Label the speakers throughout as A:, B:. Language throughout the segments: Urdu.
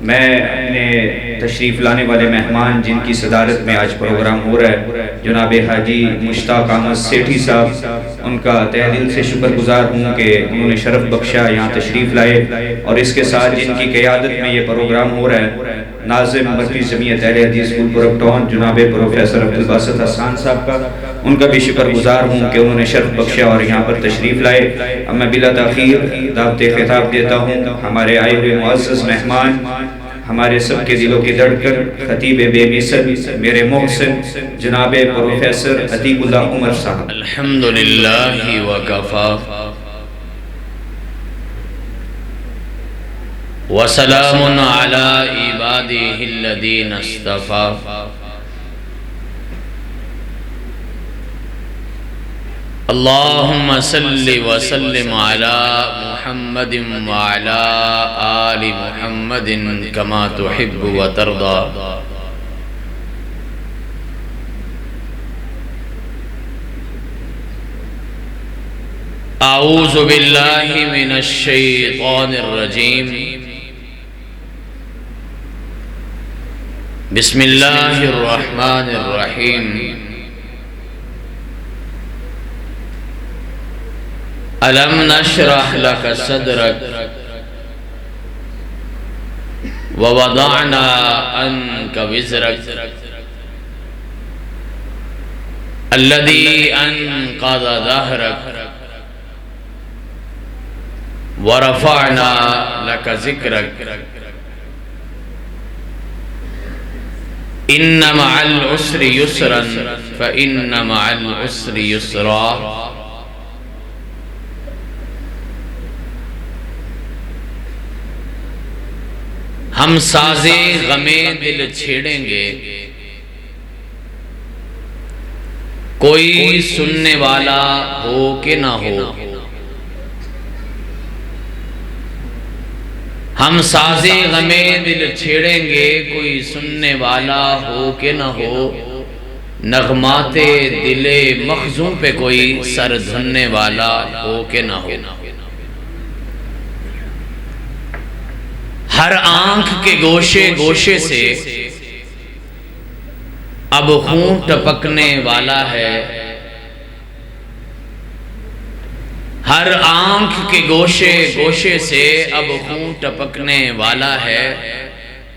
A: میں اپنے تشریف لانے والے مہمان جن کی صدارت میں آج پروگرام ہو رہا ہے جناب حاجی مشتاق احمد سیٹھی صاحب، ان کا تہ دل سے شکر گزار ہوں کہ انہوں نے شرف بخشا، یہاں تشریف لائے، اور اس کے ساتھ جن کی قیادت میں یہ پروگرام ہو رہا ہے ناظم مرکز جمعیت اہل حدیث گلبرگ ٹاؤن جناب پروفیسر عبدالباسط حسان صاحب کا، ان کا بھی شکر گزار ہوں کہ انہوں نے شرف بخشا اور یہاں پر تشریف لائے۔ اب میں بلا تاخیر دعوت خطاب دیتا ہوں ہمارے آئے ہوئے معزز مہمان، ہمارے سب کے دلوں کی دھڑکن، خطیب بے مثل میرے محسن جناب پروفیسر عتیق اللہ عمر صاحب۔
B: الحمدللہ وکفا وسلام علی عبادہ الذین اصطفیٰ۔ اللہم صلی وسلم علی محمد وعلی آل محمد کما تحب وترضى۔ اعوذ باللہ من الشیطان الرجیم، بسم اللہ الرحمن الرحیم۔ ألم نشرح لك صدرك ووضعنا عنك وزرك الذي أنقض ظهرك ورفعنا لك ذكرك إن مع العسر يسرا فإن مع العسر يسرا۔ ہم سازے غمے دل چھیڑیں گے، کوئی سننے والا ہو کہ نہ ہو۔ ہم سازے غمے دل چھیڑیں گے، کوئی سننے والا ہو کہ نہ ہو۔ نغمات دل مخزوں پہ کوئی سر دھننے والا ہو کہ نہ ہو۔ ہر آنکھ کے گوشے گوشے سے اب خون ٹپکنے والا ہے۔ ہر آنکھ کے گوشے گوشے سے اب خون ٹپکنے والا ہے۔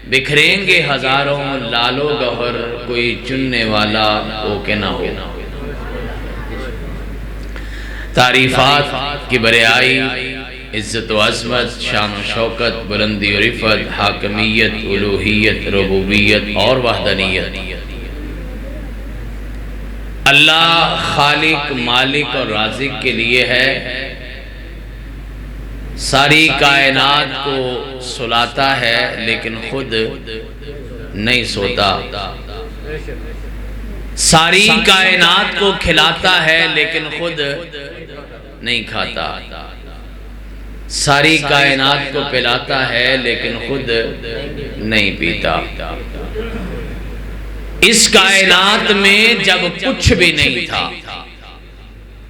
B: بکھریں گے ہزاروں لال و گوہر، کوئی چننے والا ہو کہ نہ ہو۔ تعریفات کی بریائی، عزت و عظمت، شان و شوکت، بلندی و رفعت، حاکمیت، الوہیت، ربوبیت اور وحدانیت اللہ خالق، مالک اور رازق کے لیے ہے۔ ساری کائنات کو سلاتا ہے لیکن خود نہیں سوتا، ساری کائنات کو کھلاتا ہے لیکن خود نہیں کھاتا، ساری کائنات کو پلاتا ہے لیکن خود نہیں پیتا۔ اس کائنات میں جب کچھ بھی نہیں تھا،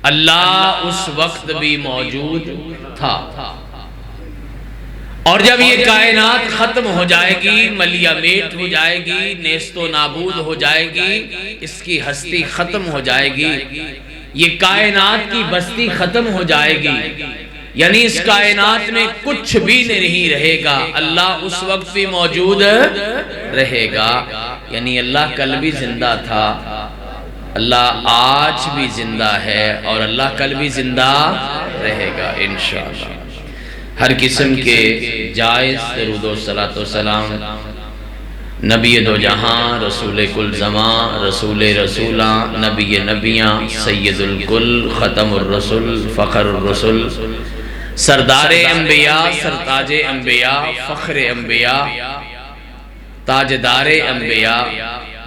B: اللہ اس وقت بھی موجود تھا، اور جب یہ کائنات ختم ہو جائے گی، ملیا میٹ ہو جائے گی، نیست و نابود ہو جائے گی، اس کی ہستی ختم ہو جائے گی، یہ کائنات کی بستی ختم ہو جائے گی، یعنی اس کائنات میں کچھ بھی نہیں رہے گا، اللہ اس وقت بھی موجود رہے گا۔ یعنی اللہ کل بھی زندہ تھا، اللہ آج بھی زندہ ہے، اور اللہ کل بھی زندہ رہے گا انشاءاللہ۔ ہر قسم کے جائز درود و صلاۃ و سلام نبی دو جہاں، رسول کل زمان، رسول رسولاں، نبی نبیاں، سید الکل، ختم الرسل، فخر الرسل، سردار انبیاء، سرتاج انبیاء، فخر انبیاء، تاجدار انبیاء،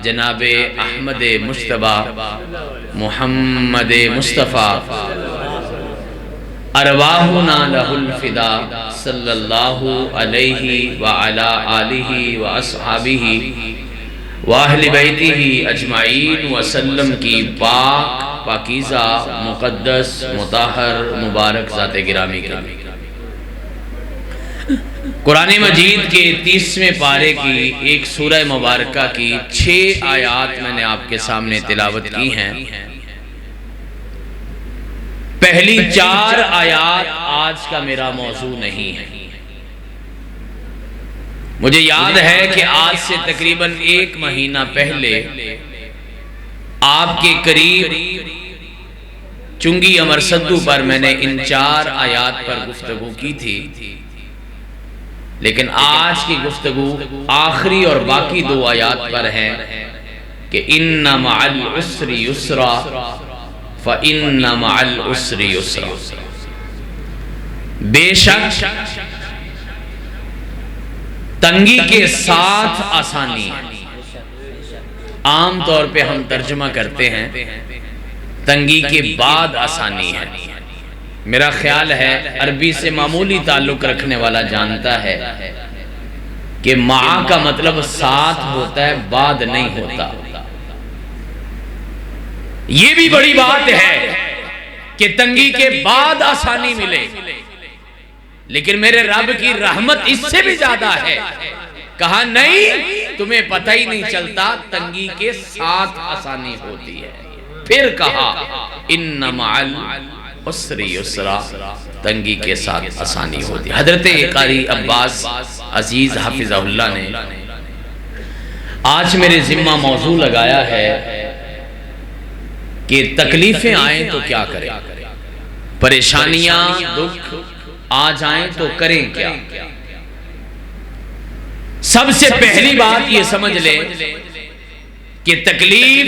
B: جناب احمد مجتبیٰ محمد مصطفیٰ، ارواحنا لہ الفدا، صلی اللہ علیہ وعلا آلہ واصحابہ واہل بیتہ اجمعین وسلم کی پاک، پاکیزہ، مقدس، مطہر، مبارک ذات گرامی کی۔ قرآن مجید کے 30ویں پارے کی ایک سورہ مبارکہ کی 6 آیات میں نے آپ کے سامنے تلاوت کی ہیں۔ پہلی 4 آیات آج کا میرا موضوع نہیں ہے۔ مجھے یاد ہے کہ آج سے تقریباً 1 مہینہ پہلے آپ کے قریب چنگی امر سدو پر میں نے ان 4 آیات پر گفتگو کی تھی، لیکن آج کی گفتگو آخری اور باقی 2 آیات پر ہے کہ ان مع العسر یسرا فان مع العسر یسرا، بے شک تنگی کے ساتھ آسانی ہے۔ عام طور پہ ہم ترجمہ کرتے ہیں تنگی کے بعد آسانی ہے۔ میرا خیال ہے عربی سے معمولی تعلق رکھنے والا جانتا ہے کہ مع کا مطلب ساتھ ہوتا ہے، بعد نہیں ہوتا۔ یہ بھی بڑی بات ہے کہ تنگی کے بعد آسانی ملے، لیکن میرے رب کی رحمت اس سے بھی زیادہ ہے۔ کہا نہیں، تمہیں پتہ ہی نہیں چلتا، تنگی کے ساتھ آسانی ہوتی ہے۔ پھر کہا ان مع العسر یسرا، تنگی کے ساتھ آسانی ہوتی ہے۔ حضرت قاری عباس عزیز حافظہ اللہ نے آج میرے ذمہ موضوع لگایا ہے کہ تکلیفیں آئیں تو کیا کریں، پریشانیاں دکھ آ جائیں تو کریں کیا۔ سب سے پہلی بات یہ سمجھ لیں کہ تکلیف،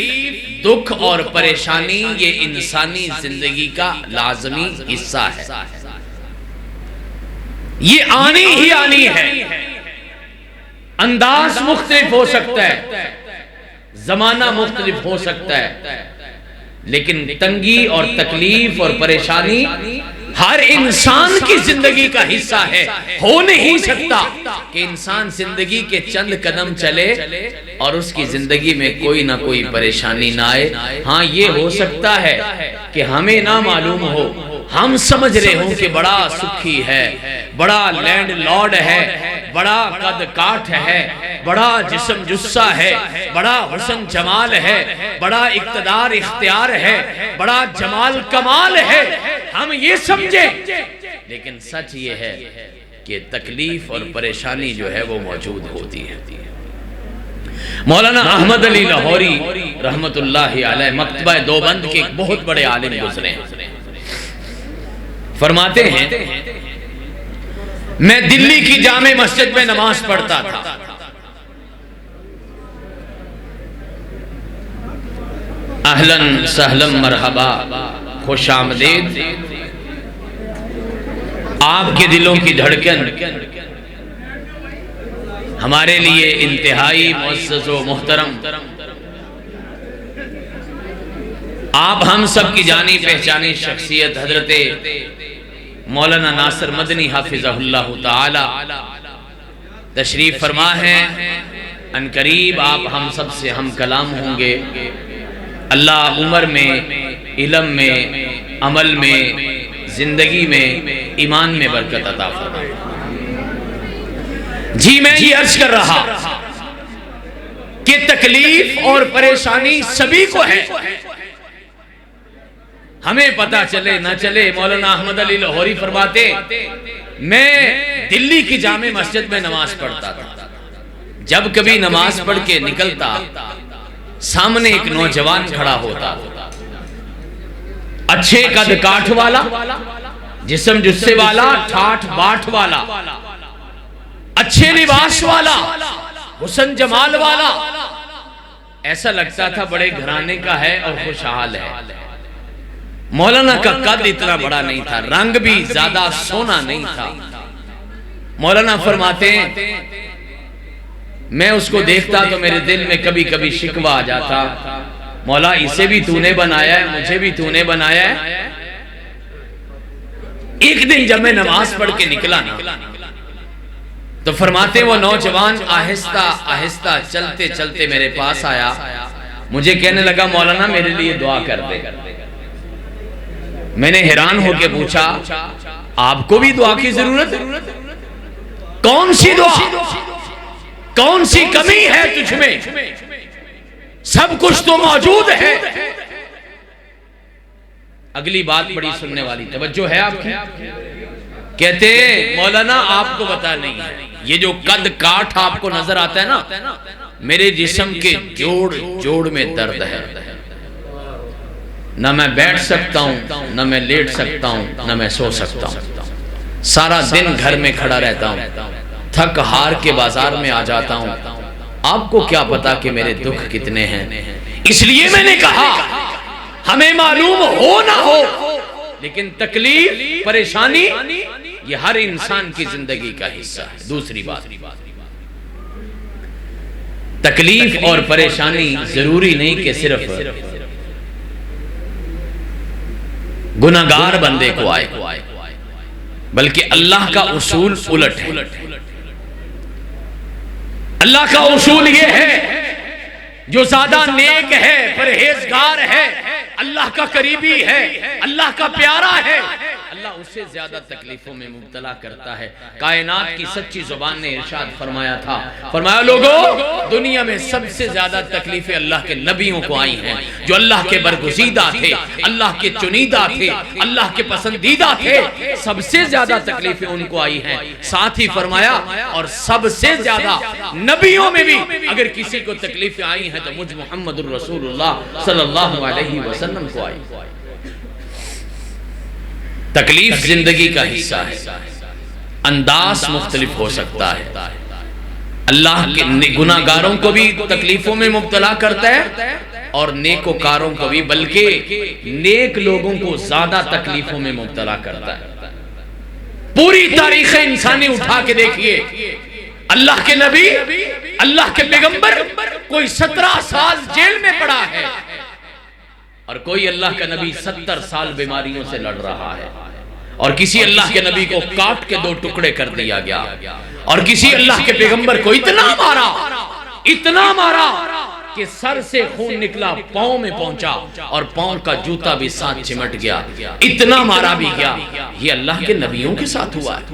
B: دکھ اور پریشانی یہ انسانی زندگی کا لازمی حصہ ہے، یہ آنی ہی آنی ہے۔ انداز مختلف ہو سکتا ہے، زمانہ مختلف ہو سکتا ہے، لیکن تنگی اور تکلیف اور پریشانی ہر انسان کی زندگی کا حصہ ہے۔ ہو نہیں سکتا کہ انسان زندگی کے چند قدم چلے اور اس کی زندگی میں کوئی نہ کوئی پریشانی نہ آئے۔ ہاں یہ ہو سکتا ہے کہ ہمیں نہ معلوم ہو، ہم سمجھ رہے ہوں کہ بڑا سکھی ہے، بڑا لینڈ لارڈ ہے، بڑا قد کاٹ ہے، بڑا جسم جسہ ہے، بڑا حسن جمال ہے، بڑا اقتدار اختیار ہے، بڑا جمال کمال ہے، ہم یہ سمجھیں، لیکن سچ یہ ہے کہ تکلیف اور پریشانی جو ہے وہ موجود ہوتی ہے۔ مولانا احمد علی لاہوری رحمت اللہ علیہ مکتبہ دیوبند کے ایک بہت بڑے عالم گزرے ہیں، فرماتے ہیں میں دلی کی جامع مسجد میں نماز پڑھتا تھا، اہلاً سہلاً مرحبا، خوش آمدید۔ آپ کے دلوں کی دھڑکن ہمارے لیے انتہائی معزز و محترم، آپ ہم سب کی جانی پہچانی شخصیت حضرت مولانا ناصر مدنی حافظہ اللہ تعالی تشریف فرما ہے۔ ان قریب آپ ہم سب سے ہم کلام ہوں گے۔ اللہ عمر میں، علم میں، عمل میں، زندگی میں، ایمان میں برکت عطا فرمائے۔ جی میں یہ عرض کر رہا کہ تکلیف اور پریشانی سبھی کو ہے، ہمیں پتا چلے نہ چلے۔ مولانا احمد علی لاہوری فرماتے میں دلی کی جامع مسجد میں نماز پڑھتا تھا، جب کبھی نماز پڑھ کے نکلتا سامنے ایک نوجوان کھڑا ہوتا، اچھے قد کاٹ والا، جسم جسے والا، ٹھاٹ باٹ والا، اچھے لباس والا، حسن جمال والا، ایسا لگتا تھا بڑے گھرانے کا ہے اور خوشحال ہے۔ مولانا کا قد اتنا بڑا نہیں تھا، رنگ بھی زیادہ سونا نہیں تھا۔ مولانا فرماتے ہیں میں اس کو دیکھتا تو میرے دل میں کبھی کبھی شکوہ آ جاتا، مولا اسے بھی تو نے بنایا ہے، مجھے بھی تو نے بنایا ہے۔ ایک دن جب میں نماز پڑھ کے نکلا نا تو فرماتے وہ نوجوان آہستہ آہستہ چلتے چلتے میرے پاس آیا، مجھے کہنے لگا مولانا میرے لیے دعا کر دے۔ میں نے حیران ہو کے پوچھا آپ کو بھی دعا کی ضرورت ہے؟ کون سی دعا، کون سی کمی ہے تجھ میں؟ سب کچھ تو موجود ہے۔ اگلی بات بڑی سننے والی، توجہ ہے آپ کی؟ کہتے مولانا آپ کو پتہ نہیں ہے، یہ جو قد کاٹھ آپ کو نظر آتا ہے نا، میرے جسم کے جوڑ میں درد ہے، نہ میں بیٹھ سکتا ہوں، نہ میں لیٹ سکتا ہوں، نہ میں سو سکتا ہوں، سارا دن گھر میں کھڑا رہتا ہوں، تھک ہار کے بازار میں آ جاتا ہوں، آپ کو کیا پتا کہ میرے دکھ کتنے ہیں؟ اس لیے میں نے کہا ہمیں معلوم ہو نہ ہو، لیکن تکلیف پریشانی یہ ہر انسان کی زندگی کا حصہ ہے۔ دوسری بات، تکلیف اور پریشانی ضروری نہیں کہ صرف گناہگار بندے کو آئے، بلکہ اللہ کا اصول الٹ ہے۔ اللہ کا اصول یہ ہے، جو زیادہ نیک ہے، پرہیزگار ہے، اللہ کا قریبی ہے، اللہ کا پیارا ہے، اللہ اس سے زیادہ تکلیفوں میں مبتلا کرتا ہے۔ کائنات کی سچی زبان نے ارشاد فرمایا تھا، فرمایا لوگوں دنیا میں سب سے زیادہ تکلیفیں اللہ کے نبیوں کو آئی ہیں، جو اللہ کے برگزیدہ تھے، اللہ کے چنیدہ تھے، اللہ کے پسندیدہ تھے، سب سے زیادہ تکلیفیں ان کو آئی ہیں۔ ساتھ ہی فرمایا اور سب سے زیادہ نبیوں میں بھی اگر کسی کو تکلیفیں آئی ہیں تو مجھ محمد الرسول اللہ صلی اللہ علیہ وسلم کو آئی۔ تکلیف زندگی کا حصہ ہے، انداز مختلف ہو سکتا ہے، اللہ کے گناہگاروں کو بھی تکلیفوں میں مبتلا کرتا ہے اور نیکوکاروں کو بھی، بلکہ نیک لوگوں کو زیادہ تکلیفوں میں مبتلا کرتا ہے۔ پوری تاریخ انسانی اٹھا کے دیکھیے، اللہ کے نبی، اللہ کے پیغمبر کوئی 17 سال جیل میں پڑا ہے، اور کوئی اللہ کا نبی 70 سال بیماریوں سے لڑ رہا ہے، اور کسی اللہ کے نبی کو کاٹ کے 2 ٹکڑے کر دیا گیا، اور کسی اللہ کے پیغمبر کو اتنا مارا کہ سر سے خون نکلا، پاؤں میں پہنچا، اور پاؤں کا جوتا بھی ساتھ چمٹ گیا، اتنا مارا بھی گیا۔ یہ اللہ کے نبیوں کے ساتھ ہوا ہے۔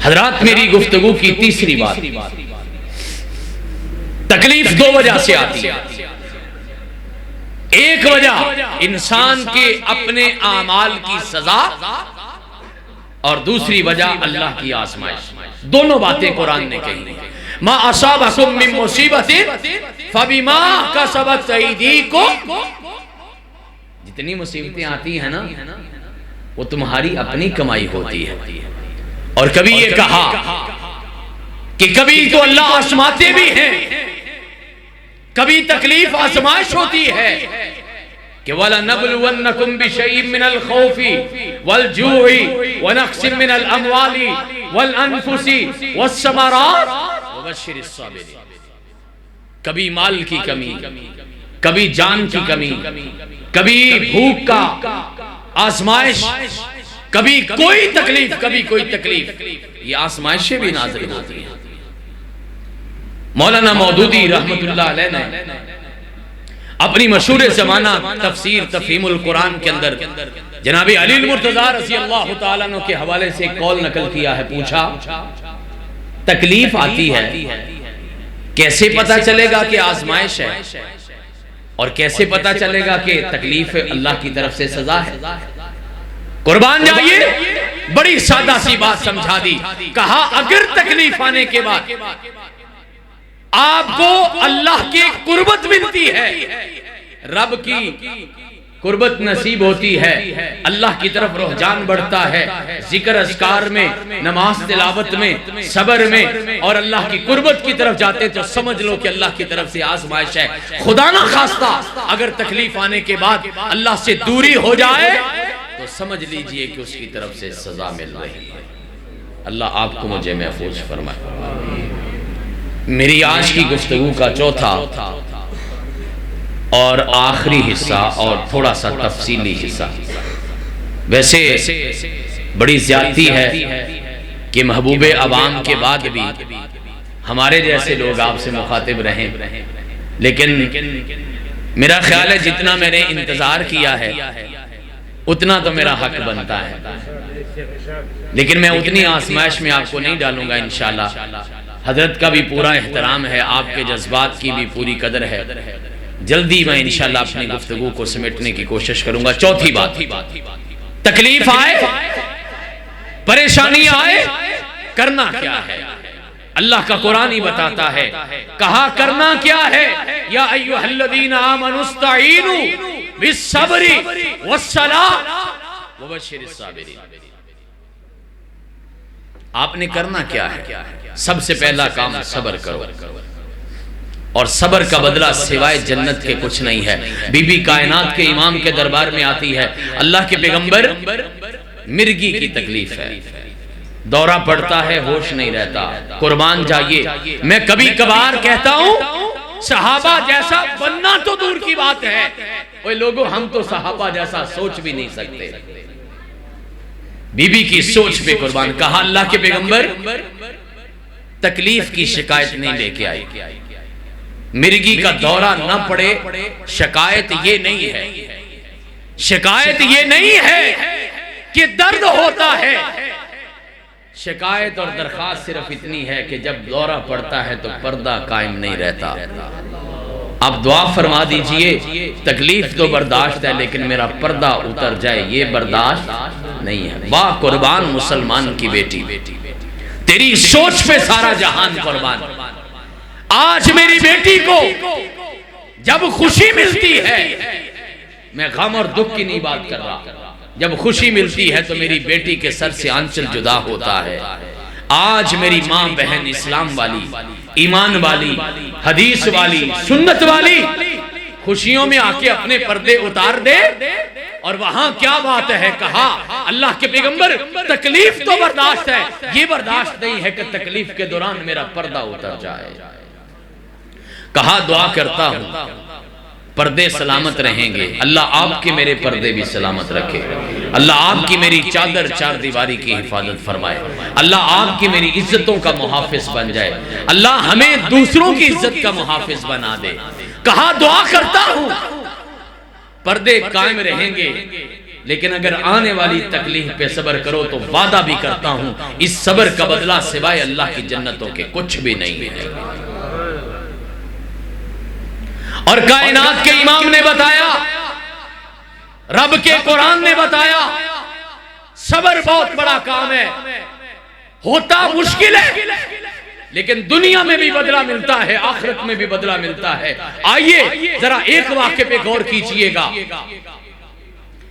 B: حضرات میری گفتگو کی تیسری بات، تکلیف 2 وجہ سے آتی ہے۔ ایک وجہ انسان کے اپنے اعمال کی سزا، اور دوسری وجہ اللہ کی آزمائش۔ دونوں باتیں قرآن نے کہی، ما اصابکم من مصیبت فبما کسبت ایدیکم، جتنی مصیبتیں آتی ہیں نا وہ تمہاری اپنی کمائی ہوتی ہے۔ اور کبھی یہ کہا کہ کبھی تو اللہ آزماتے بھی ہیں، کبھی تکلیف آزمائش ہوتی ہے کہ وَلَنَبْلُوَنَّكُمْ بِشَيْءٍ مِّنَ الْخَوْفِ وَالْجُوعِ وَنَقْصٍ مِّنَ الْأَمْوَالِ وَالْأَنفُسِ وَالثَّمَرَاتِ وَبَشِّرِ الصَّابِرِينَ۔ کبھی مال کی کمی، کبھی جان کی کمی، کبھی بھوک کا آزمائش، کبھی کوئی تکلیف، کبھی کوئی تکلیف، یہ آزمائشیں بھی نازل ہوتی ہیں۔ مولانا مودودی رحمت اللہ علیہ نے اپنی مشہور زمانہ تفسیر تفہیم القرآن کے اندر جناب علی المرتضیٰ رضی اللہ تعالیٰ عنہ کے حوالے سے ایک قول نقل کیا ہے، پوچھا تکلیف آتی ہے، کیسے پتا چلے گا کہ آزمائش ہے، اور کیسے پتا چلے گا کہ تکلیف اللہ کی طرف سے سزا ہے؟ قربان جائیے، بڑی سادہ سی بات سمجھا دی، کہا اگر تکلیف آنے کے بعد آپ کو اللہ کی قربت ملتی ہے، رب کی قربت نصیب ہوتی ہے، اللہ کی طرف رجحان بڑھتا ہے، ذکر اذکار میں، نماز تلاوت میں، صبر میں، اور اللہ کی قربت کی طرف جاتے تو سمجھ لو کہ اللہ کی طرف سے آزمائش ہے۔ خدا نہ خواستہ اگر تکلیف آنے کے بعد اللہ سے دوری ہو جائے تو سمجھ لیجئے کہ اس کی طرف سے سزا مل رہی ہے۔ اللہ آپ کو مجھے محفوظ فرمائے۔ میری آج کی گفتگو کا چوتھا اور آخری حصہ اور تھوڑا سا تفصیلی حصہ، ویسے بڑی زیادتی ہے کہ محبوب عوام کے بعد بھی ہمارے جیسے لوگ آپ سے مخاطب رہیں، لیکن میرا خیال ہے جتنا میں نے انتظار کیا ہے اتنا تو میرا حق بنتا ہے، لیکن میں اتنی آزمائش میں آپ کو نہیں ڈالوں گا انشاءاللہ۔ حضرت کا بھی پورا احترام ہے، آپ کے جذبات کی بھی پوری قدر ہے۔ جلدی میں انشاءاللہ اپنی گفتگو کو سمیٹنے کی کوشش کروں گا۔ چوتھی بات، تکلیف آئے، پریشانی آئے، کرنا کیا ہے؟ اللہ کا قرآن ہی بتاتا ہے، کہا کرنا کیا ہے؟ یا ایھا الذین آمنوا استعینوا بالصبر والصلاۃ وبشر الصابرین۔ آپ نے کرنا کیا ہے؟ سب سے پہلا کام صبر کرو، اور صبر کا بدلہ سوائے جنت کے کچھ نہیں ہے۔ بی بی کائنات کے امام کے دربار میں آتی ہے، اللہ کے پیغمبر مرگی کی تکلیف ہے، دورہ پڑتا ہے، ہوش نہیں رہتا، قربان جائیے۔ میں کبھی کبھار کہتا ہوں صحابہ جیسا بننا تو دور کی بات ہے، اوے لوگوں ہم تو صحابہ جیسا سوچ بھی نہیں سکتے۔ بی بی کی سوچ پہ قربان، کہا اللہ کے پیغمبر تکلیف کی شکایت نہیں لے کے آئی، مرگی کا دورہ نہ پڑے، شکایت یہ نہیں ہے، شکایت یہ نہیں ہے کہ درد ہوتا ہے، شکایت اور درخواست صرف اتنی ہے کہ جب دورہ پڑتا ہے تو پردہ قائم نہیں رہتا۔ آپ دعا فرما دیجئے، تکلیف تو برداشت ہے لیکن میرا پردہ اتر جائے یہ برداشت نہیں ہے۔ واہ قربان مسلمان کی بیٹی، تیری سوچ پہ سارا جہان قربان۔ آج میری بیٹی کو جب خوشی ملتی ہے، میں غم اور دکھ کی نہیں بات کر رہا، جب خوشی ملتی ہے تو میری بیٹی کے سر سے آنچل جدا ہوتا ہے۔ آج میری ماں بہن اسلام والی، ایمان والی، حدیث والی، سنت والی خوشیوں میں آ کے اپنے پردے اتار دے، اور وہاں کیا بات ہے؟ کہا اللہ کے پیغمبر تکلیف تو برداشت ہے، یہ برداشت نہیں ہے کہ تکلیف کے دوران میرا پردہ اتر جائے۔ کہا دعا کرتا ہوں پردے سلامت رہیں گے، اللہ آپ کے میرے پردے بھی سلامت رکھے، اللہ آپ کی میری چادر چار دیواری کی حفاظت فرمائے، اللہ آپ کی میری عزتوں کا محافظ بن جائے، اللہ ہمیں دوسروں کی عزت کا محافظ بنا دے۔ کہا دعا کرتا ہوں پردے قائم رہیں گے، لیکن اگر آنے والی تکلیف پہ صبر کرو تو وعدہ بھی کرتا ہوں اس صبر کا بدلہ سوائے اللہ کی جنتوں کے کچھ بھی نہیں ہے۔ اور کائنات کے امام نے بتایا، رب کے قرآن نے بتایا، صبر بہت بڑا کام ہے، ہوتا مشکل ہے لیکن دنیا میں بھی بدلہ ملتا ہے، آخرت میں بھی بدلہ ملتا ہے۔ آئیے ذرا ایک واقعے پہ غور کیجئے گا۔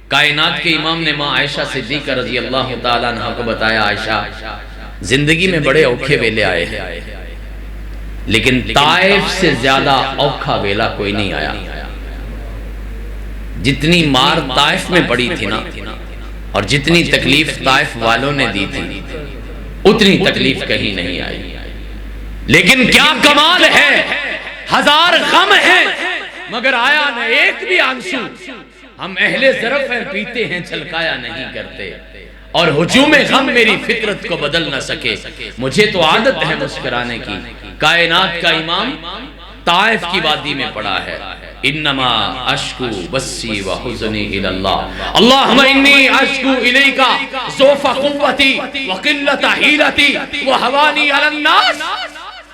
B: کائنات کے امام نے ماں عائشہ صدیقہ رضی اللہ تعالیٰ عنہ کو بتایا، عائشہ زندگی میں بڑے اوکھے ویلے آئے ہیں لیکن طائف سے زیادہ اوکھا ویلا کوئی نہیں آیا۔ جتنی مار طائف میں پڑی تھی نا، اور جتنی تکلیف طائف والوں نے دی تھی، اتنی تکلیف کہیں نہیں آئی۔ لیکن کیا کمال ہے، ہزار غم ہیں مگر آیا نہ ایک بھی آنسو۔ ہم اہل ظرف ہیں، پیتے ہیں چھلکایا نہیں کرتے، اور ہجوم غم میری فطرت کو بدل نہ سکے، مجھے تو عادت ہے مسکرانے کی۔ کائنات کا امام طائف کی وادی میں پڑا ہے، انما اشکو بسی و حزنی الاللہ، اللہم انی اشکو الیکا ضعف قوتی و قلت حیلتی و حوانی علی الناس۔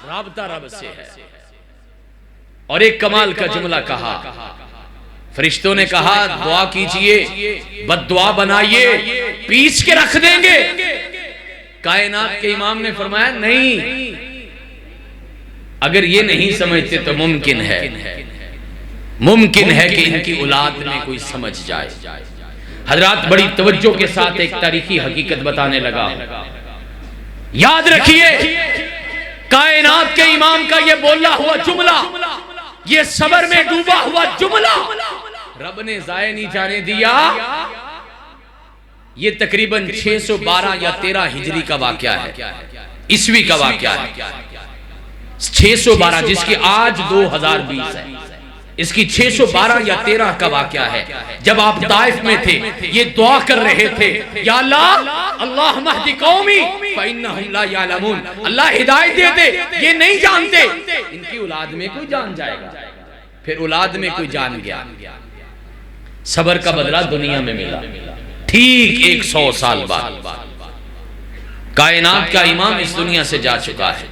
B: رابطہ رب سے ہے۔ اور ایک کمال کا جملہ کہا، فرشتوں نے کہا دعا کیجئے، بد دعا بنائیے، پیچ کے رکھ دیں گے۔ کائنات کے امام نے فرمایا نہیں، اگر یہ نہیں سمجھتے تو ممکن ہے کہ ان کی اولاد میں کوئی سمجھ جائے۔ حضرات بڑی توجہ کے ساتھ ایک تاریخی حقیقت بتانے لگا، یاد رکھیے کائنات کے امام کا یہ بولا ہوا جملہ، یہ صبر میں ڈوبا ہوا جملہ رب نے ضائع نہیں جانے دیا۔ یہ تقریباً 612 یا 13 ہجری کا واقعہ ہے، عیسوی کا واقعہ ہے۔ 612 جس کی آج 2020 ہے، اس کی 612 یا 13 کا واقعہ ہے۔ جب آپ طائف میں تھے یہ دعا کر رہے تھے، یا اللہ اللہم اہد قومی فإنہم لا یعلمون، اللہ ہدایت دے دے، یہ نہیں جانتے، ان کی اولاد میں کوئی جان جائے گا۔ پھر اولاد میں کوئی جان گیا، صبر کا بدلہ دنیا میں ملا. ٹھیک 100 سال بعد کائنات کا امام اس دنیا سے جا چکا ہے.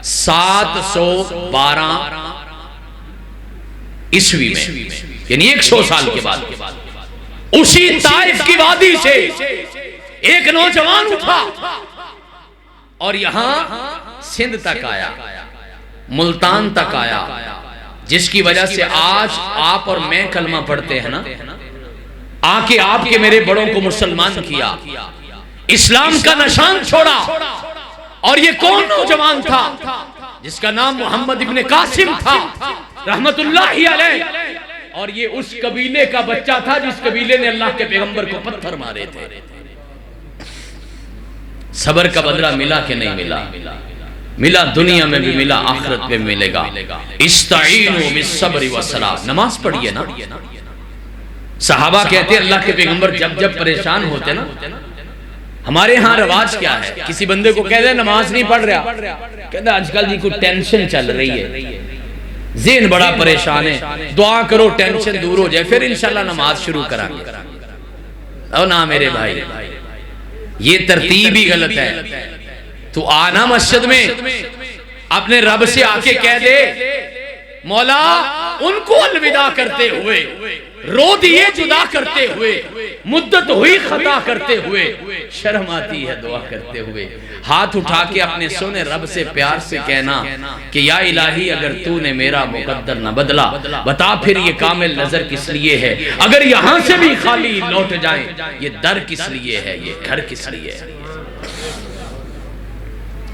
B: 712 عیسوی میں، یعنی 100 سال کے بعد اسی طائف کی وادی سے ایک نوجوان اٹھا اور یہاں سندھ تک آیا، ملتان تک آیا، جس کی وجہ سے آج آپ اور میں کلمہ پڑھتے ہیں نا. آ کے آپ کے میرے بڑوں کو مسلمان کیا، اسلام کا نشان چھوڑا. اور یہ کون نوجوان تھا؟ جس کا نام محمد ابن قاسم تھا رحمت اللہ علیہ. اور یہ اس قبیلے کا بچہ تھا جس قبیلے نے اللہ کے پیغمبر کو پتھر مارے تھے. صبر کا بدلہ ملا کہ نہیں ملا؟ ملا، دنیا میں بھی ملا، آخرت میں بھی ملے گا. استعینوا بالصبر والصلاۃ. نماز پڑھیے نا. صحابہ کہتے ہیں اللہ کے پیغمبر جب پریشان ہوتے نا، ہمارے ہاں رواج کیا ہے، کسی بندے کو کہہ دے نماز نہیں پڑھ رہا، کہتا آج کل جی کوئی ٹینشن چل رہی ہے، ذہن بڑا پریشان ہے، دعا کرو ٹینشن دور ہو جائے، پھر انشاءاللہ نماز شروع کریں گے. او نا میرے بھائی، یہ ترتیب ہی غلط ہے. تو آنا مسجد میں اپنے رب سے آ کے کہہ دے مولا ان کو الوداع کرتے ہوئے، رو دیے جدا کرتے ہوئے، مدت ہوئی خطا کرتے ہوئے، شرم آتی ہے دعا کرتے ہوئے. ہاتھ اٹھا کے اپنے سونے رب سے پیار سے کہنا کہ یا الہی اگر تو نے میرا مقدر نہ بدلا، بتا پھر یہ کامل نظر کس لیے ہے، اگر یہاں سے بھی خالی لوٹ جائیں یہ در کس لیے ہے، یہ گھر کس لیے ہے.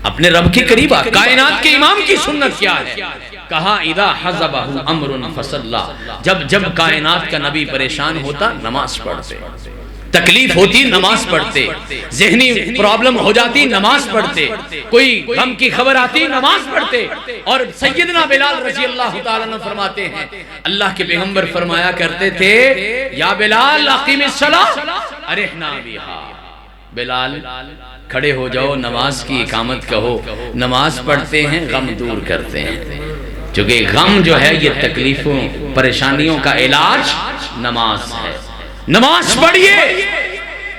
B: اپنے رب کے قریب آ. کائنات کے امام کی سنت کیا ہے؟ کہا اذا حزبہ امر فصلی. جب کائنات کا نبی پریشان ہوتا نماز پڑھتے، تکلیف ہوتی نماز پڑھتے، ذہنی پرابلم ہو جاتی نماز پڑھتے، کوئی غم کی خبر آتی نماز پڑھتے. اور سیدنا بلال رضی اللہ تعالیٰ عنہ فرماتے ہیں اللہ کے پیغمبر فرمایا کرتے تھے یا بلال اقیم الصلاۃ ارحنا بہا. بلال کھڑے ہو جاؤ، نماز کی اقامت کہو. نماز پڑھتے ہیں غم دور کرتے ہیں، چونکہ غم جو ہے یہ تکلیفوں پریشانیوں کا علاج نماز ہے. نماز پڑھیے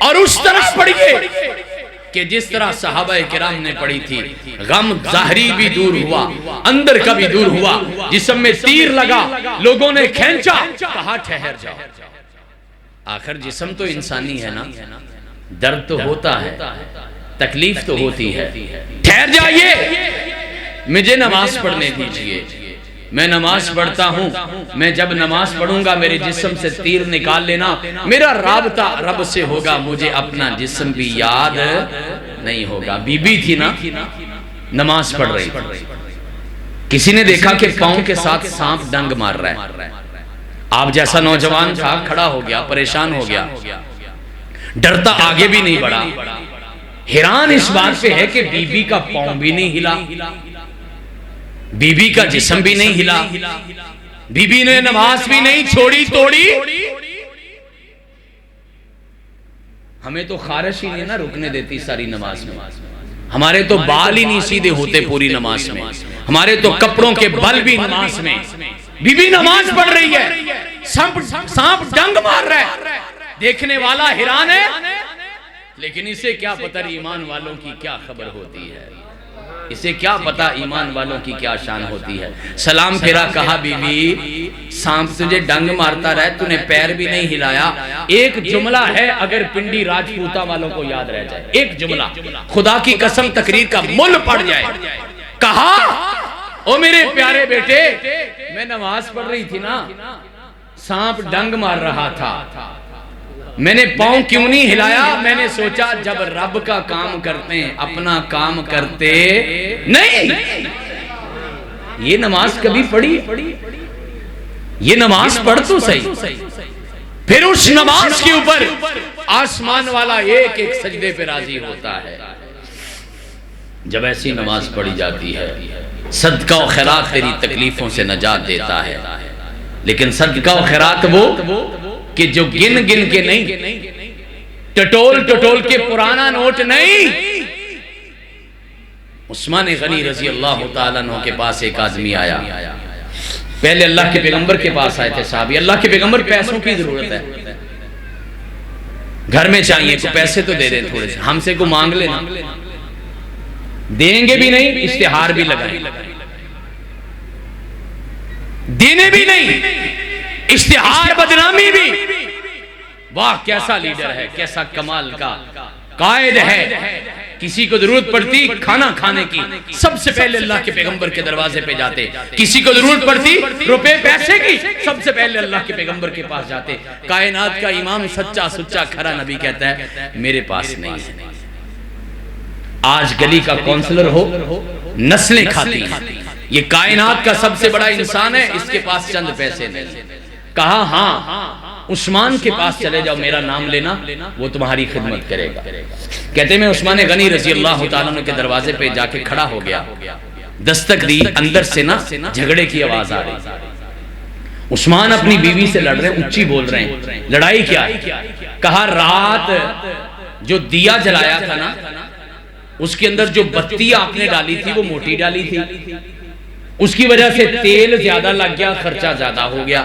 B: اور اس طرح پڑھیے کہ جس طرح صحابہ کرام نے پڑھی تھی. غم ظاہری بھی دور ہوا، اندر کا بھی دور ہوا. جسم میں تیر لگا، لوگوں نے کھینچا، کہا ٹھہر جاؤ. آخر جسم تو انسانی ہے نا، درد تو ہوتا ہے، تکلیف تو ہوتی ہے. ٹھہر جائیے، مجھے نماز پڑھنے دیجئے. میں نماز پڑھتا ہوں، میں جب نماز پڑھوں گا میرے جسم سے تیر نکال لینا، میرا رابطہ رب سے ہوگا، مجھے اپنا جسم بھی یاد نہیں ہوگا. بی بی تھی نا، نماز پڑھ رہی تھی، کسی نے دیکھا کہ پاؤں کے ساتھ سانپ ڈنگ مار رہا ہے. آپ جیسا نوجوان تھا، کھڑا ہو گیا، پریشان ہو گیا، ڈرتا آگے بھی نہیں بڑھا. حیران اس بات پہ ہے کہ بی بی کا پاؤں بھی نہیں ہلا، بی بی کا جسم بھی نہیں ہلا، بی بی نے نماز بھی نہیں چھوڑی توڑی. ہمیں تو خارش ہی نہیں نا رکنے دیتی ساری نماز میں. ہمارے تو بال ہی نہیں سیدھے ہوتے پوری نماز میں، ہمارے تو کپڑوں کے بل بھی نماز میں. بی بی نماز پڑھ رہی ہے، سانپ ڈنگ مار رہا ہے، دیکھنے والا حیران ہے، لیکن اسے کیا پتہ ایمان والوں کی کیا خبر ہوتی ہے، اسے کیا پتہ ایمان والوں کی کیا شان ہوتی ہے. سلام پھیرا، کہا بی بی سانپ تجھے ڈنگ مارتا رہے، تو نے پیر بھی نہیں ہلایا. ایک جملہ ہے اگر پنڈی راجپوتا والوں کو یاد رہ جائے، ایک جملہ خدا کی قسم تقریر کا مل پڑ جائے. کہا او میرے پیارے بیٹے، میں نماز پڑھ رہی تھی نا، سانپ ڈنگ مار رہا تھا، میں نے پاؤں کیوں نہیں ہلایا؟ میں نے سوچا جب رب کا کام کرتے ہیں اپنا کام کرتے نہیں. یہ نماز کبھی پڑھی؟ یہ نماز پڑھ تو صحیح. پھر اس نماز کے اوپر آسمان والا ایک ایک سجدے پہ راضی ہوتا ہے. جب ایسی نماز پڑھی جاتی ہے، صدقہ و خیرات تیری تکلیفوں سے نجات دیتا ہے. لیکن صدقہ و خیرات وہ کہ جو گن گن کے نہیں، ٹٹول کے پرانا نوٹ نہیں. عثمان غنی رضی اللہ تعالیٰ عنہ کے پاس ایک آدمی آیا. پہلے اللہ کے پیغمبر کے پاس آئے تھے صحابی. اللہ کے پیغمبر پیسوں کی ضرورت ہے، گھر میں چاہیے، کو پیسے تو دے دیں تھوڑے سے، ہم سے کو مانگ لینا، دیں گے بھی نہیں، اشتہار بھی لگائیں، دینے بھی نہیں، اشتہار بدنامی بھی۔ واہ کیسا لیڈر ہے، کیسا کمال کا قائد ہے، کسی کو ضرورت پڑتی کھانا کھانے کی سب سے پہلے اللہ کے پیغمبر کے دروازے پہ جاتے، کسی کو ضرورت پڑتی روپے پیسے کی سب سے پہلے اللہ کے پیغمبر کے پاس جاتے۔ کائنات کا امام سچا سچا کھرا نبی کہتا ہے میرے پاس نہیں ہے۔ آج گلی کا کونسلر ہو، نسلیں کھاتی ہیں، یہ کائنات کا سب سے بڑا انسان ہے، اس کے پاس چند پیسے نہیں۔ کہا ہاں عثمان کے پاس چلے جاؤ، میرا نام لینا، وہ تمہاری خدمت کرے گا۔ کہتے میں عثمان غنی رضی اللہ تعالیٰ عنہ کے دروازے پہ جا کے کھڑا ہو گیا، دستک دی، اندر سے نا جھگڑے کی آواز آ رہی۔ عثمان اپنی بیوی سے لڑ رہے ہیں، اونچی بول رہے ہیں، لڑائی کیا ہے؟ کہا رات جو دیا جلایا تھا نا، اس کے اندر جو بتی آپ نے ڈالی تھی وہ موٹی ڈالی تھی، اس کی وجہ سے تیل زیادہ لگ گیا، خرچہ زیادہ ہو گیا۔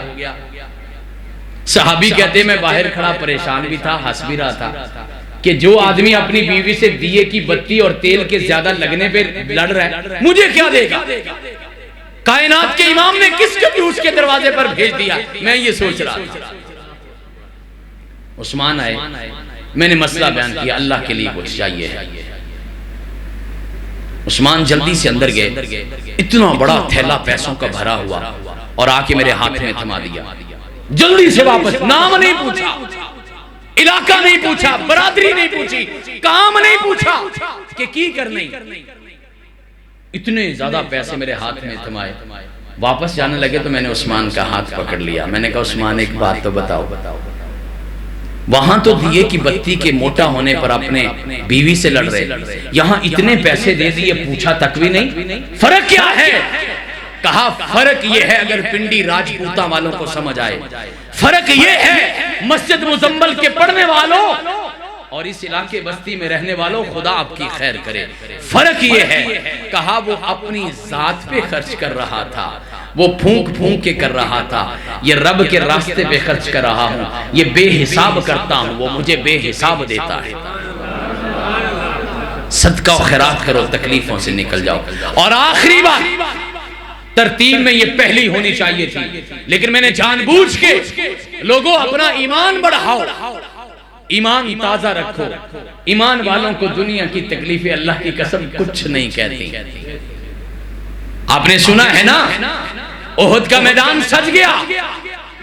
B: صحابی کہتے میں باہر کھڑا پریشان بھی تھا، ہنس بھی رہا تھا کہ جو آدمی اپنی بیوی سے دیے کی بتی اور تیل کے زیادہ لگنے پہ لڑ رہا ہے، مجھے کیا دے گا؟ کائنات کے امام نے کس کو بھی اس کے دروازے پر بھیج دیا؟ میں یہ سوچ رہا تھا۔ عثمان آئے، میں نے مسئلہ بیان کیا، اللہ کے لیے کچھ چاہیے ہے۔ عثمان جلدی سے اندر گئے، اتنا بڑا تھیلا پیسوں کا بھرا ہوا، اور آ کے میرے ہاتھ میں تھما دیا۔ جلدی سے واپس، نام نہیں پوچھا، علاقہ نہیں پوچھا، برادری نہیں پوچھی، کام نہیں پوچھا کہ کی کرنے، اتنے زیادہ پیسے میرے ہاتھ میں تھمائے۔ واپس جانے لگے تو میں نے عثمان کا ہاتھ پکڑ لیا، میں نے کہا عثمان ایک بات تو بتاؤ، وہاں تو دیے کی بتی کے موٹا ہونے پر اپنے بیوی سے لڑ رہے، یہاں اتنے پیسے دے دیے، پوچھا تک بھی نہیں، فرق کیا ہے؟ کہا فرق یہ ہے، اگر پنڈی راجپوتاں والوں کو سمجھ آئے، فرق یہ ہے مسجد مزمل کے پڑھنے والوں اور اس علاقے بستی میں رہنے والوں، خدا آپ کی خیر کرے، فرق یہ ہے۔ کہا وہ اپنی ذات پہ خرچ کر رہا تھا، وہ پھونک پھونک کے کر رہا تھا، یہ رب کے راستے پہ خرچ کر رہا ہوں، یہ بے حساب کرتا ہوں، وہ مجھے بے حساب دیتا ہے۔ صدقہ و خیرات کرو، تکلیفوں سے نکل جاؤ۔ اور آخری بات، ترتیب میں یہ پہلی ہونی چاہیے تھی، لیکن میں نے جان بوجھ کے لوگوں اپنا ایمان بڑھاؤ، ایمان تازہ رکھو۔ ایمان والوں کو دنیا کی تکلیفیں اللہ کی قسم کچھ نہیں کہتی۔ آپ نے سنا ہے نا، احد کا میدان سج گیا،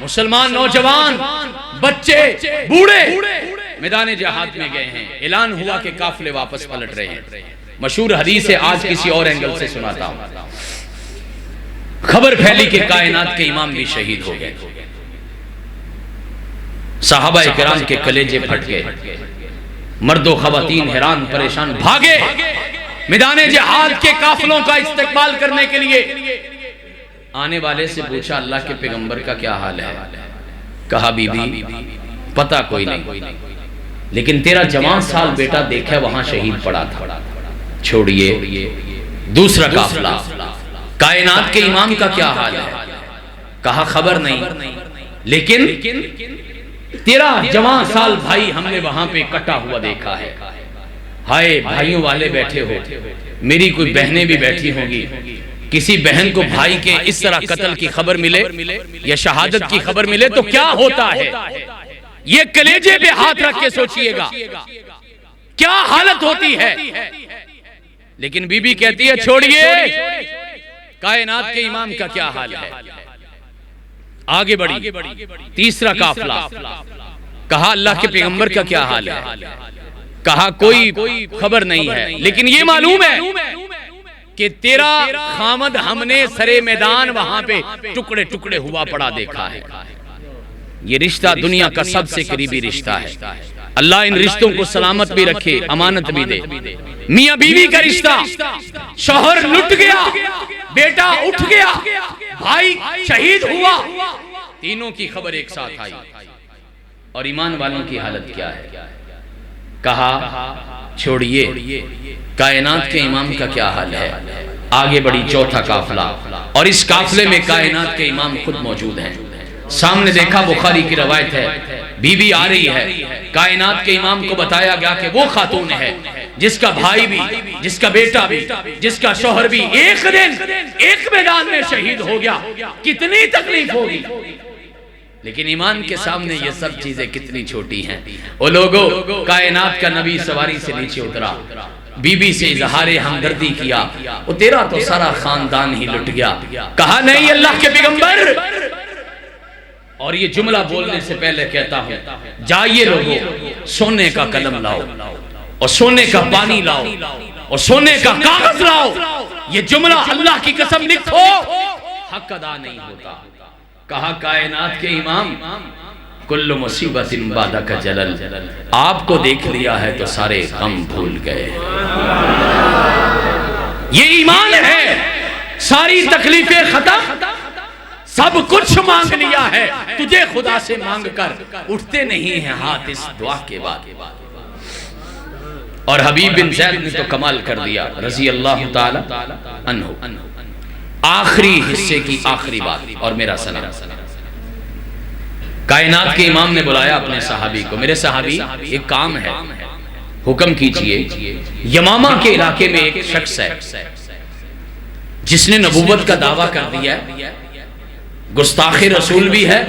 B: مسلمان نوجوان، بچے، بوڑھے میدان جہاد میں گئے ہیں، اعلان ہوا کہ قافلے واپس پلٹ رہے ہیں۔ مشہور حدیث ہے، آج کسی اور اینگل سے سناتا ہوں۔ خبر پھیلی کہ کائنات کے امام بھی شہید ہو گئے، صحابہ کرام کے کلیجے پھٹ گئے، مرد و خواتین حیران پریشان بھاگے میدان جہاد کے قافلوں کا استقبال کرنے کے لیے۔ آنے والے سے پوچھا اللہ کے پیغمبر کا کیا حال ہے؟ کہا بی بی پتہ کوئی نہیں، لیکن تیرا جوان سال بیٹا دیکھا وہاں شہید پڑا تھا، چھوڑیے۔ دوسرا قافلہ، کائنات کے امام کا کیا حال ہے؟ کہا خبر نہیں، لیکن تیرا جوان سال بھائی ہم نے وہاں پہ کٹا ہوا دیکھا ہے۔ ہائے بھائیوں والے بیٹھے ہو، میری کوئی بہنیں بھی بیٹھی ہوں گی، کسی بہن کو بھائی کے اس طرح قتل کی خبر ملے یا شہادت کی خبر ملے تو کیا ہوتا ہے؟ یہ کلیجے پہ ہاتھ رکھ کے سوچئے گا کیا حالت ہوتی ہے۔ لیکن بی بی کہتی ہے چھوڑیے، کائنات کے امام کا کیا حال ہے؟ آگے بڑھی، تیسرا قافلہ، کہا اللہ کے پیغمبر کا کیا حال ہے؟ کہا کوئی خبر نہیں ہے، لیکن یہ معلوم ہے کہ تیرا خامد ہم نے سرے میدان وہاں پہ ٹکڑے ٹکڑے ہوا پڑا دیکھا ہے۔ یہ رشتہ دنیا کا سب سے قریبی رشتہ ہے، اللہ ان رشتوں کو سلامت بھی رکھے، امانت بھی دے۔ میاں بیوی کا رشتہ، شوہر لٹ گیا، بیٹا اٹھ گیا، بھائی شہید ہوا، تینوں کی خبر ایک ساتھ آئی، اور ایمان والوں کی حالت کیا ہے؟ کہا چھوڑیے، کائنات کے امام کا کیا حال ہے؟ آگے بڑھی، چوتھا قافلہ، اور اس قافلے میں کائنات کے امام خود موجود ہیں۔ سامنے دیکھا، بخاری کی روایت ہے، بی بی آ رہی ہے، کائنات کے امام کو بتایا گیا کہ وہ خاتون ہے جس کا بھائی بھی، جس کا بیٹا بھی، جس کا شوہر بھی ایک دن ایک میدان میں شہید ہو گیا، کتنی تکلیف ہوگی۔ لیکن ایمان کے سامنے یہ سب چیزیں کتنی چھوٹی ہیں۔ وہ لوگوں، کائنات کا نبی سواری سے نیچے اترا، بی بی سے اظہار ہمدردی کیا، وہ تیرا تو سارا خاندان ہی لٹ گیا۔ کہا نہیں اللہ کے پیغمبر، اور یہ جملہ بولنے سے پہلے کہتا ہوں، جائیے لوگوں، سونے کا قلم لاؤ اور سونے کا پانی لاؤ اور سونے کا کاغذ لاؤ، یہ جملہ اللہ کی قسم لکھو، حق ادا نہیں ہوتا۔ کہا کائنات کے امام، کل مصیبت بعدک جلل، آپ کو دیکھ لیا ہے تو سارے غم بھول گئے۔ یہ ایمان ہے، ساری تکلیفیں ختم، سب کچھ مانگ لیا ہے، تجھے خدا سے مانگ کر اٹھتے نہیں ہیں ہاتھ اس دعا کے بعد۔ اور حبیب بن زید نے تو کمال کر دیا رضی اللہ تعالی عنہ۔ آخری حصے کی آخری بات اور میرا سلام۔ کائنات کے امام نے بلایا اپنے صحابی کو، میرے صحابی ایک کام ہے، حکم کیجئے۔ یمامہ کے علاقے میں ایک شخص ہے جس نے نبوت کا دعویٰ کر دیا ہے، گستاخ رسول بھی ہے،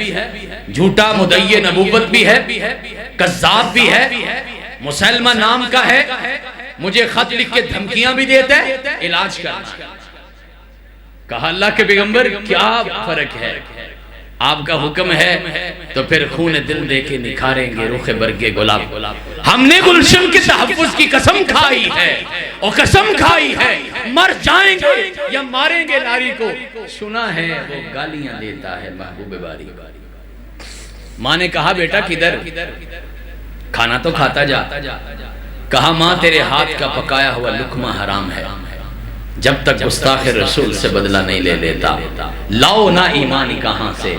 B: جھوٹا مدعی نبوت بھی ہے، کذاب بھی ہے، مسلمہ نام کا ہے، مجھے خط لکھ کے دھمکیاں بھی دیتا ہے، علاج کرنا۔ کہا اللہ کے پیغمبر کیا فرق ہے؟ آپ کا حکم ہے تو پھر خون دل دے کے نکھاریں گے رخ برگے گلاب۔ ہم نے گلشن کے تحفظ کی قسم کھائی ہے اور قسم کھائی ہے، مر جائیں گے یا ماریں گے ناری کو۔ سنا ہے وہ گالیاں دیتا ہے محبوب باری۔ ماں نے کہا بیٹا کدھر؟ کھانا تو کھاتا جا۔ کہا ماں تیرے ہاتھ کا پکایا ہوا لقمہ حرام ہے، جب تک گستاخ رسول سے بدلہ نہیں لے لیتا۔ لاؤ نہ ایمان کہاں سے،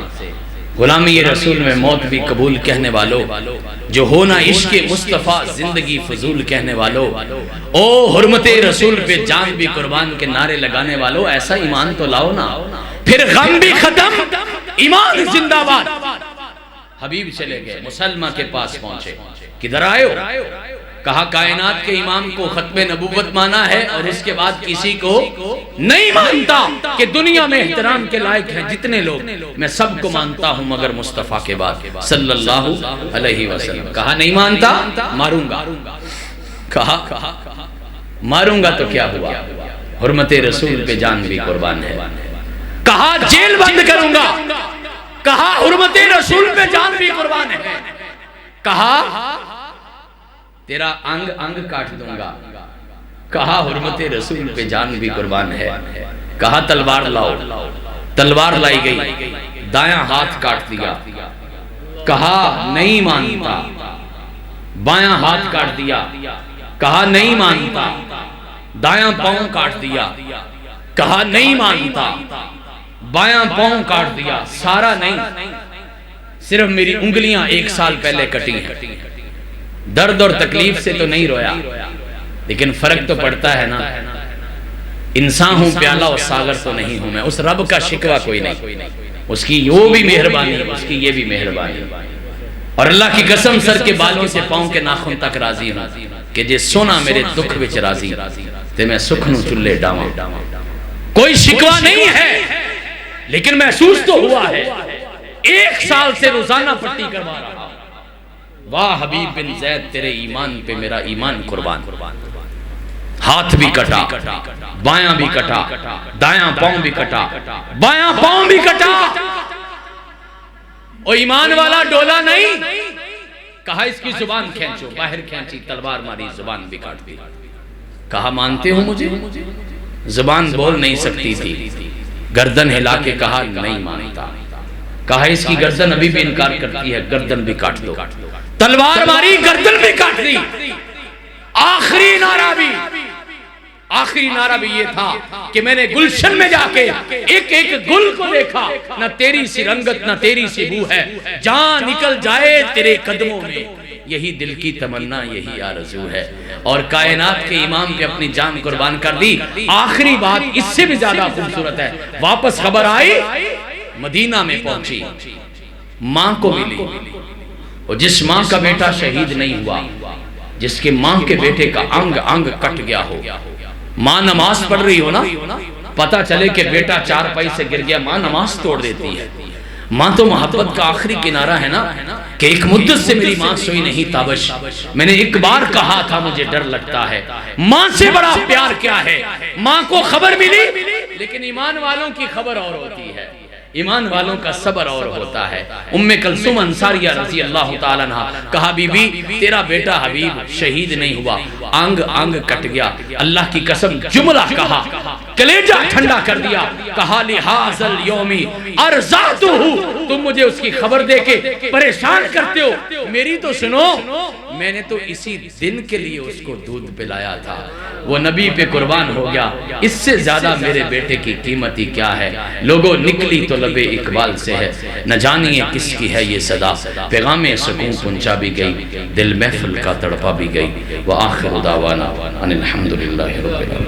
B: غلامی رسول میں موت بھی قبول کہنے والوں، جو ہونا عشق مصطفیٰ زندگی فضول کہنے والوں، او حرمت رسول پہ جان بھی قربان کے نعرے لگانے والوں، ایسا ایمان تو لاؤ نا، پھر غم بھی ختم، ایمان زندہ باد۔ حبیب چلے گئے، مسلمہ کے پاس پہنچے، کدھر آئے ہو؟ کہا کائنات کے امام کو ختم نبوت مانا ہے اور اس کے بعد کسی کو نہیں مانتا کہ دنیا میں احترام کے لائق ہیں جتنے لوگ، میں سب کو مانتا ہوں مگر مصطفیٰ کے بعد صلی اللہ علیہ وسلم۔ کہا نہیں مانتا، ماروں گا۔ کہا ماروں گا تو کیا ہوا، حرمت رسول پہ جان بھی قربان ہے۔ کہا جیل بند کروں گا، کہا حرمت رسول پہ جان بھی قربان ہے۔ کہا تیرا انگ انگ کاٹ دوں گا، کہا حرمت رسول پہ جان بھی قربان ہے۔ کہا تلوار لاؤ، تلوار لائی گئی، دایاں ہاتھ کاٹ دیا۔ کہا نہیں مانتا، بایاں ہاتھ کاٹ دیا۔ کہا نہیں مانتا، دایاں پاؤں کاٹ دیا۔ کہا نہیں مانتا، بایاں پاؤں کاٹ دیا۔ سارا نہیں، صرف میری انگلیاں 1 سال پہلے کٹی ہیں۔ درد اور تکلیف سے تو نہیں رویا، لیکن فرق تو پڑتا ہے نا، انسان ہوں پیالہ اور ساغر تو نہیں ہوں میں۔ اس رب کا شکوہ کوئی نہیں، اس کی وہ بھی مہربانی، اس کی یہ بھی مہربانی۔ اور اللہ کی قسم سر کے بالوں سے پاؤں کے ناخن تک راضی ہوں کہ جے سونا میرے دکھ وچ راضی تے میں سکھ نو چلے ڈاواں۔ کوئی شکوہ نہیں ہے، لیکن محسوس تو ہوا ہے 1 سال سے روزانہ پٹی کروا رہا۔ واہ حبیب بن زید تیرے ایمان پہ میرا ایمان قربان۔ ہاتھ بھی کٹا، بایاں بھی کٹا، دایاں پاؤں بھی کٹا، بایاں پاؤں بھی کٹا۔ او ایمان والا ڈولا نہیں، کہا اس کی زبان کھینچو، باہر کھینچی، تلوار ماری، زبان بھی کاٹ دی۔ کہا مانتے ہو مجھے؟ زبان بول نہیں سکتی تھی، گردن ہلا کے کہا نہیں مانتا۔ کہا اس کی گردن ابھی بھی انکار کرتی ہے، گردن بھی کاٹ دو۔ تلوار ماری، گردن بھی کاٹ دی۔ آخری نعرہ بھی یہ تھا کہ میں نے گلشن میں جا کے ایک ایک گل کو دیکھا، نہ تیری سی رنگت نہ تیری سی بو ہے، جان نکل جائے تیرے قدموں میں، یہی دل کی تمنا یہی آرزو ہے۔ اور کائنات کے امام پہ اپنی جان قربان کر دی۔ آخری بات اس سے بھی زیادہ خوبصورت ہے، واپس خبر آئی، مدینہ میں پہنچی، ماں کو ملی، اور جس ماں کا بیٹا شہید نہیں ہوا، جس کے ماں کے بیٹے کا انگ انگ کٹ گیا ہو، ماں نماز پڑھ رہی ہو نا، پتہ چلے کہ بیٹا چارپائی سے گر گیا، ماں نماز توڑ دیتی ہے۔ ماں تو محبت کا آخری کنارہ ہے نا، کہ ایک مدت سے میری ماں سوئی نہیں تابش، میں نے ایک بار کہا تھا مجھے ڈر لگتا ہے۔ ماں سے بڑا پیار کیا ہے؟ ماں کو خبر ملی، لیکن ایمان والوں کی خبر اور ہوتی ہے، ایمان والوں کا صبر اور ہوتا ہے۔ ام کلثوم انصاریہ رضی اللہ تعالیٰ عنہ کہا بی بی تیرا بیٹا حبیب شہید نہیں ہوا، انگ انگ کٹ گیا، اللہ کی قسم جملہ کہا، کلیجہ ٹھنڈا کر دیا، کہا لِحَاذَ الْيَوْمِ أَرْزَعْتُهُ، تم مجھے اس کی خبر دے کے پریشان کرتے ہو، میری تو سنو، میں نے تو اسی دن کے لیے اس کو دودھ پلایا تھا، وہ نبی پہ قربان ہو گیا، اس سے زیادہ میرے بیٹے کی قیمتی کیا ہے؟ لوگوں نکلی تو لب اقبال سے ہے، نہ جانیے کس کی ہے یہ صدا، پیغام سکون پہنچا بھی گئی، دل محفل کا تڑپا بھی گئی، وآخر دعوانا ان الحمدللہ رب العالمین۔